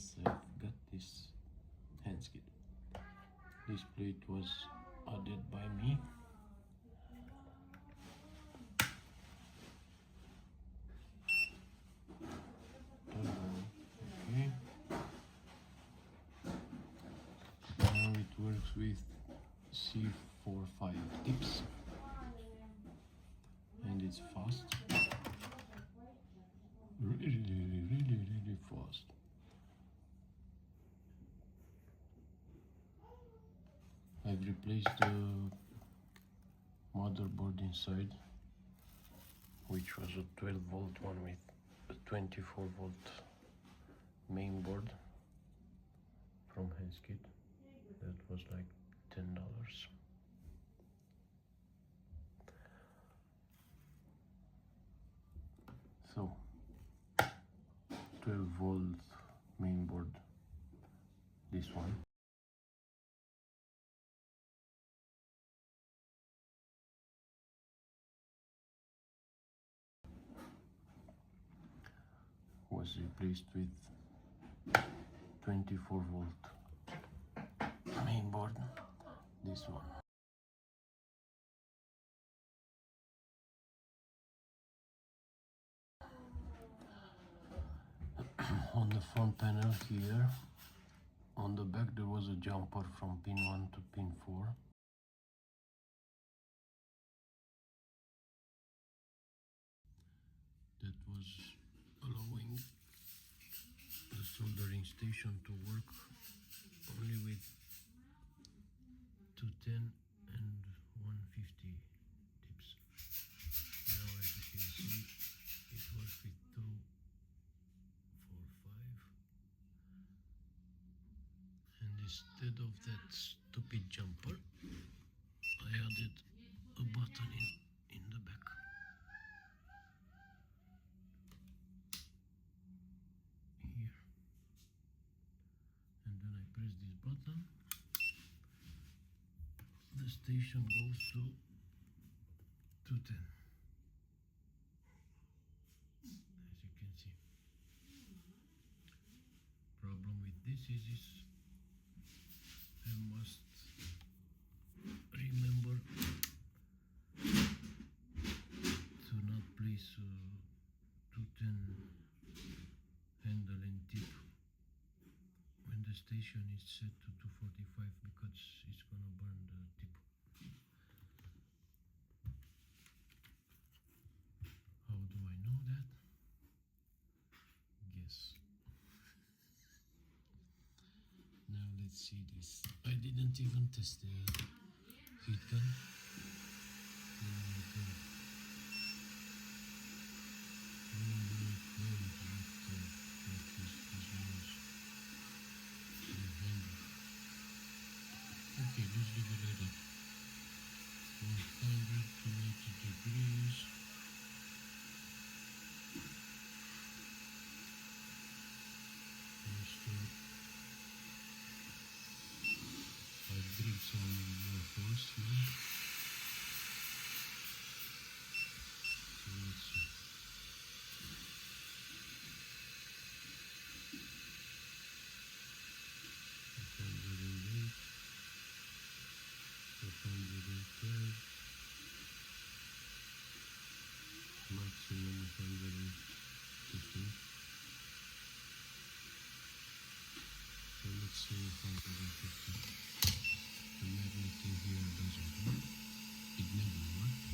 since I've got this HANDSKIT. This plate was added by me. Okay. Now it works with C45 tips and it's fast. Really fast. I've replaced the motherboard inside, which was a 12-volt one with a 24-volt main board from HANDSKIT. That was like $10. So 12-volt main board, this one. Was replaced with 24-volt main board, this one. On the front panel here, on the back there was a jumper from pin 1 to pin 4. That was allowing the soldering station to work only with 210 and 150 tips. Now as you can see, it works with 2, 4, 5. And instead of that stupid jumper, I added a button in the back. Here. And when I press this button, the station goes to 210. As you can see. Problem with this is I must remember to not place 210 handle and tip when the station is set to 245 because it's gonna burn the tip. How do I know that? Guess. Now let's see this. I didn't even test the heat gun. Okay, let's leave it like that. 100 to 90 degrees. I'll drill some more holes here. So let's see. Maximum 150. So let's say 150. The magnet in here doesn't work. It never worked.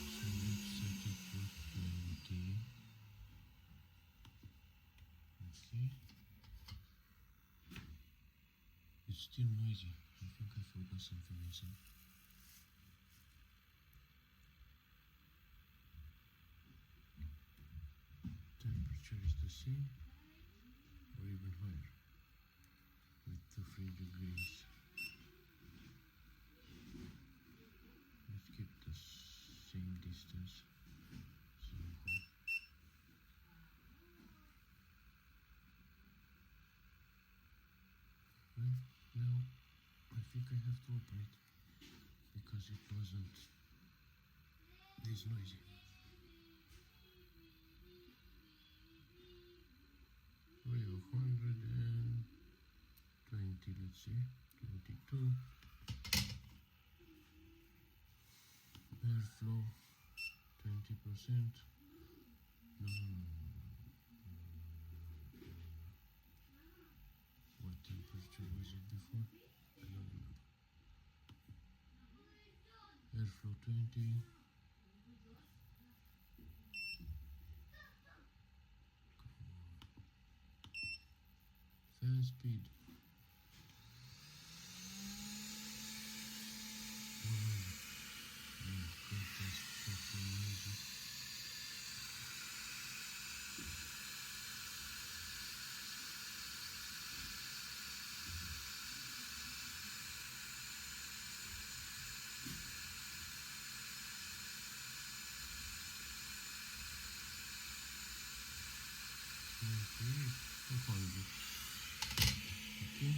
So let's set it to 20. Let's see. It's still noisy. I think I forgot something inside. Temperature is the same or even higher with 2-3 degrees. Let's keep the same distance. Well, now I think I have to open it because it wasn't this noisy. We have 100 20, let's say 22. Airflow 20%. No. What temperature was it before? I don't remember. Airflow 20. Fan speed 100. Oh God, that's fucking amazing. Okay, 400. Okay.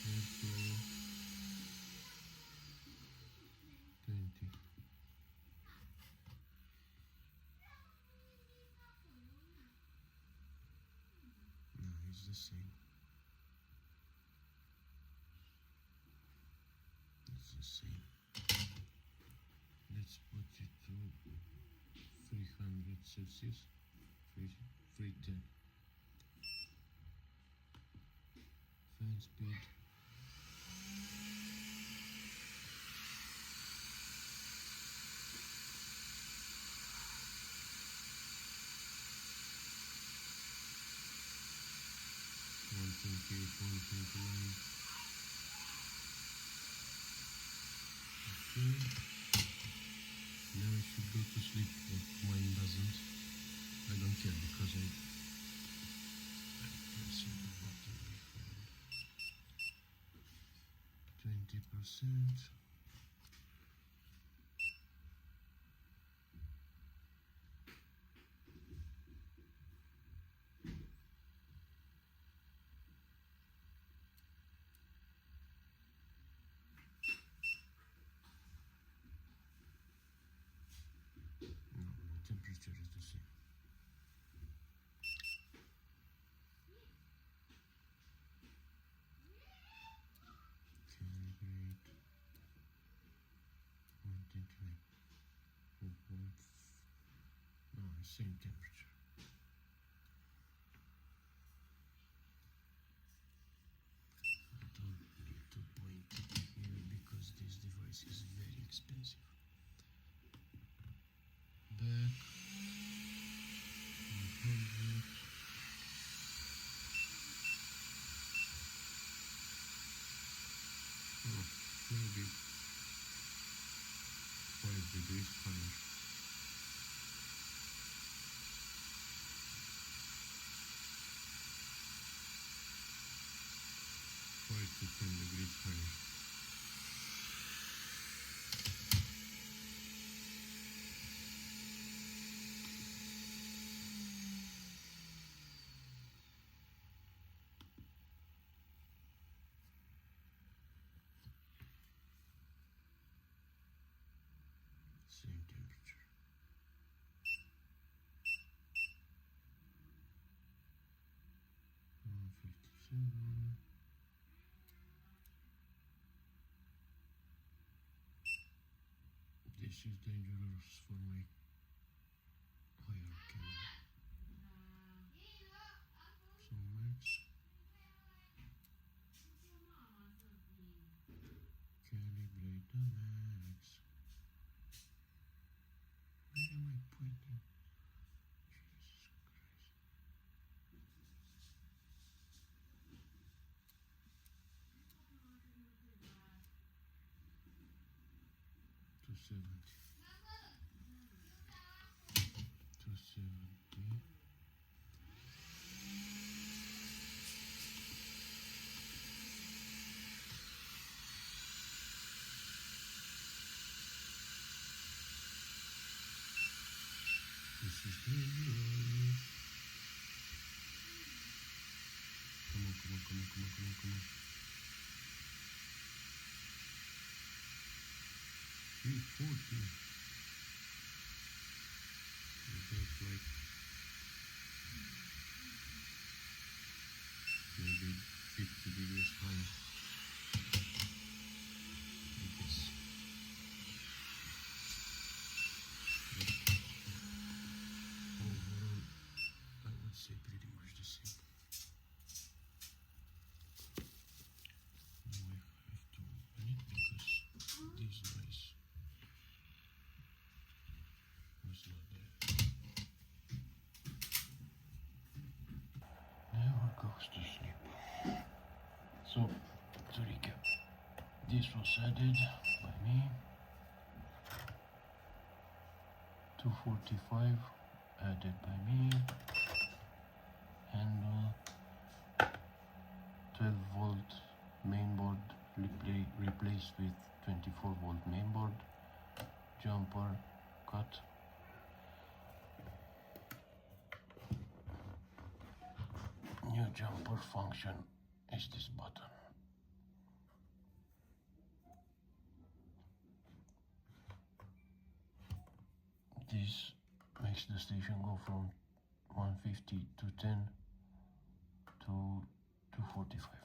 Airflow 20. No, it's the same. It's the same. Let's put it to 300 Celsius. 310. Fan speed 128, 129. Okay. Now it should go to sleep, but mine doesn't. I don't care because I'm pressing the button before. 20%. No, the temperature is the same. Calibrate 129. No, it's same temperature. I don't need to point it here because this device is very expensive. Back 100. Oh, maybe 5 degrees higher. 5 to 10 degrees higher. Same temperature. Oh, 57. This is dangerous for my higher camera. So max. Calibrate the max. Where am I pointing? Jesus Christ. 270. 270. This is dangerous. Come on, come on, come on, come on, come on, come on. 340. Is that like is high, I guess. But overall, I would say pretty much the same. Now I have to open it because this noise was not there. Never goes to sleep. So, to recap, this was added by me. 245 added by me. Handle, 12 volt mainboard replaced with 24 volt mainboard. Jumper cut. New jumper function is this button. This makes the station go from 150 to 10 to 245.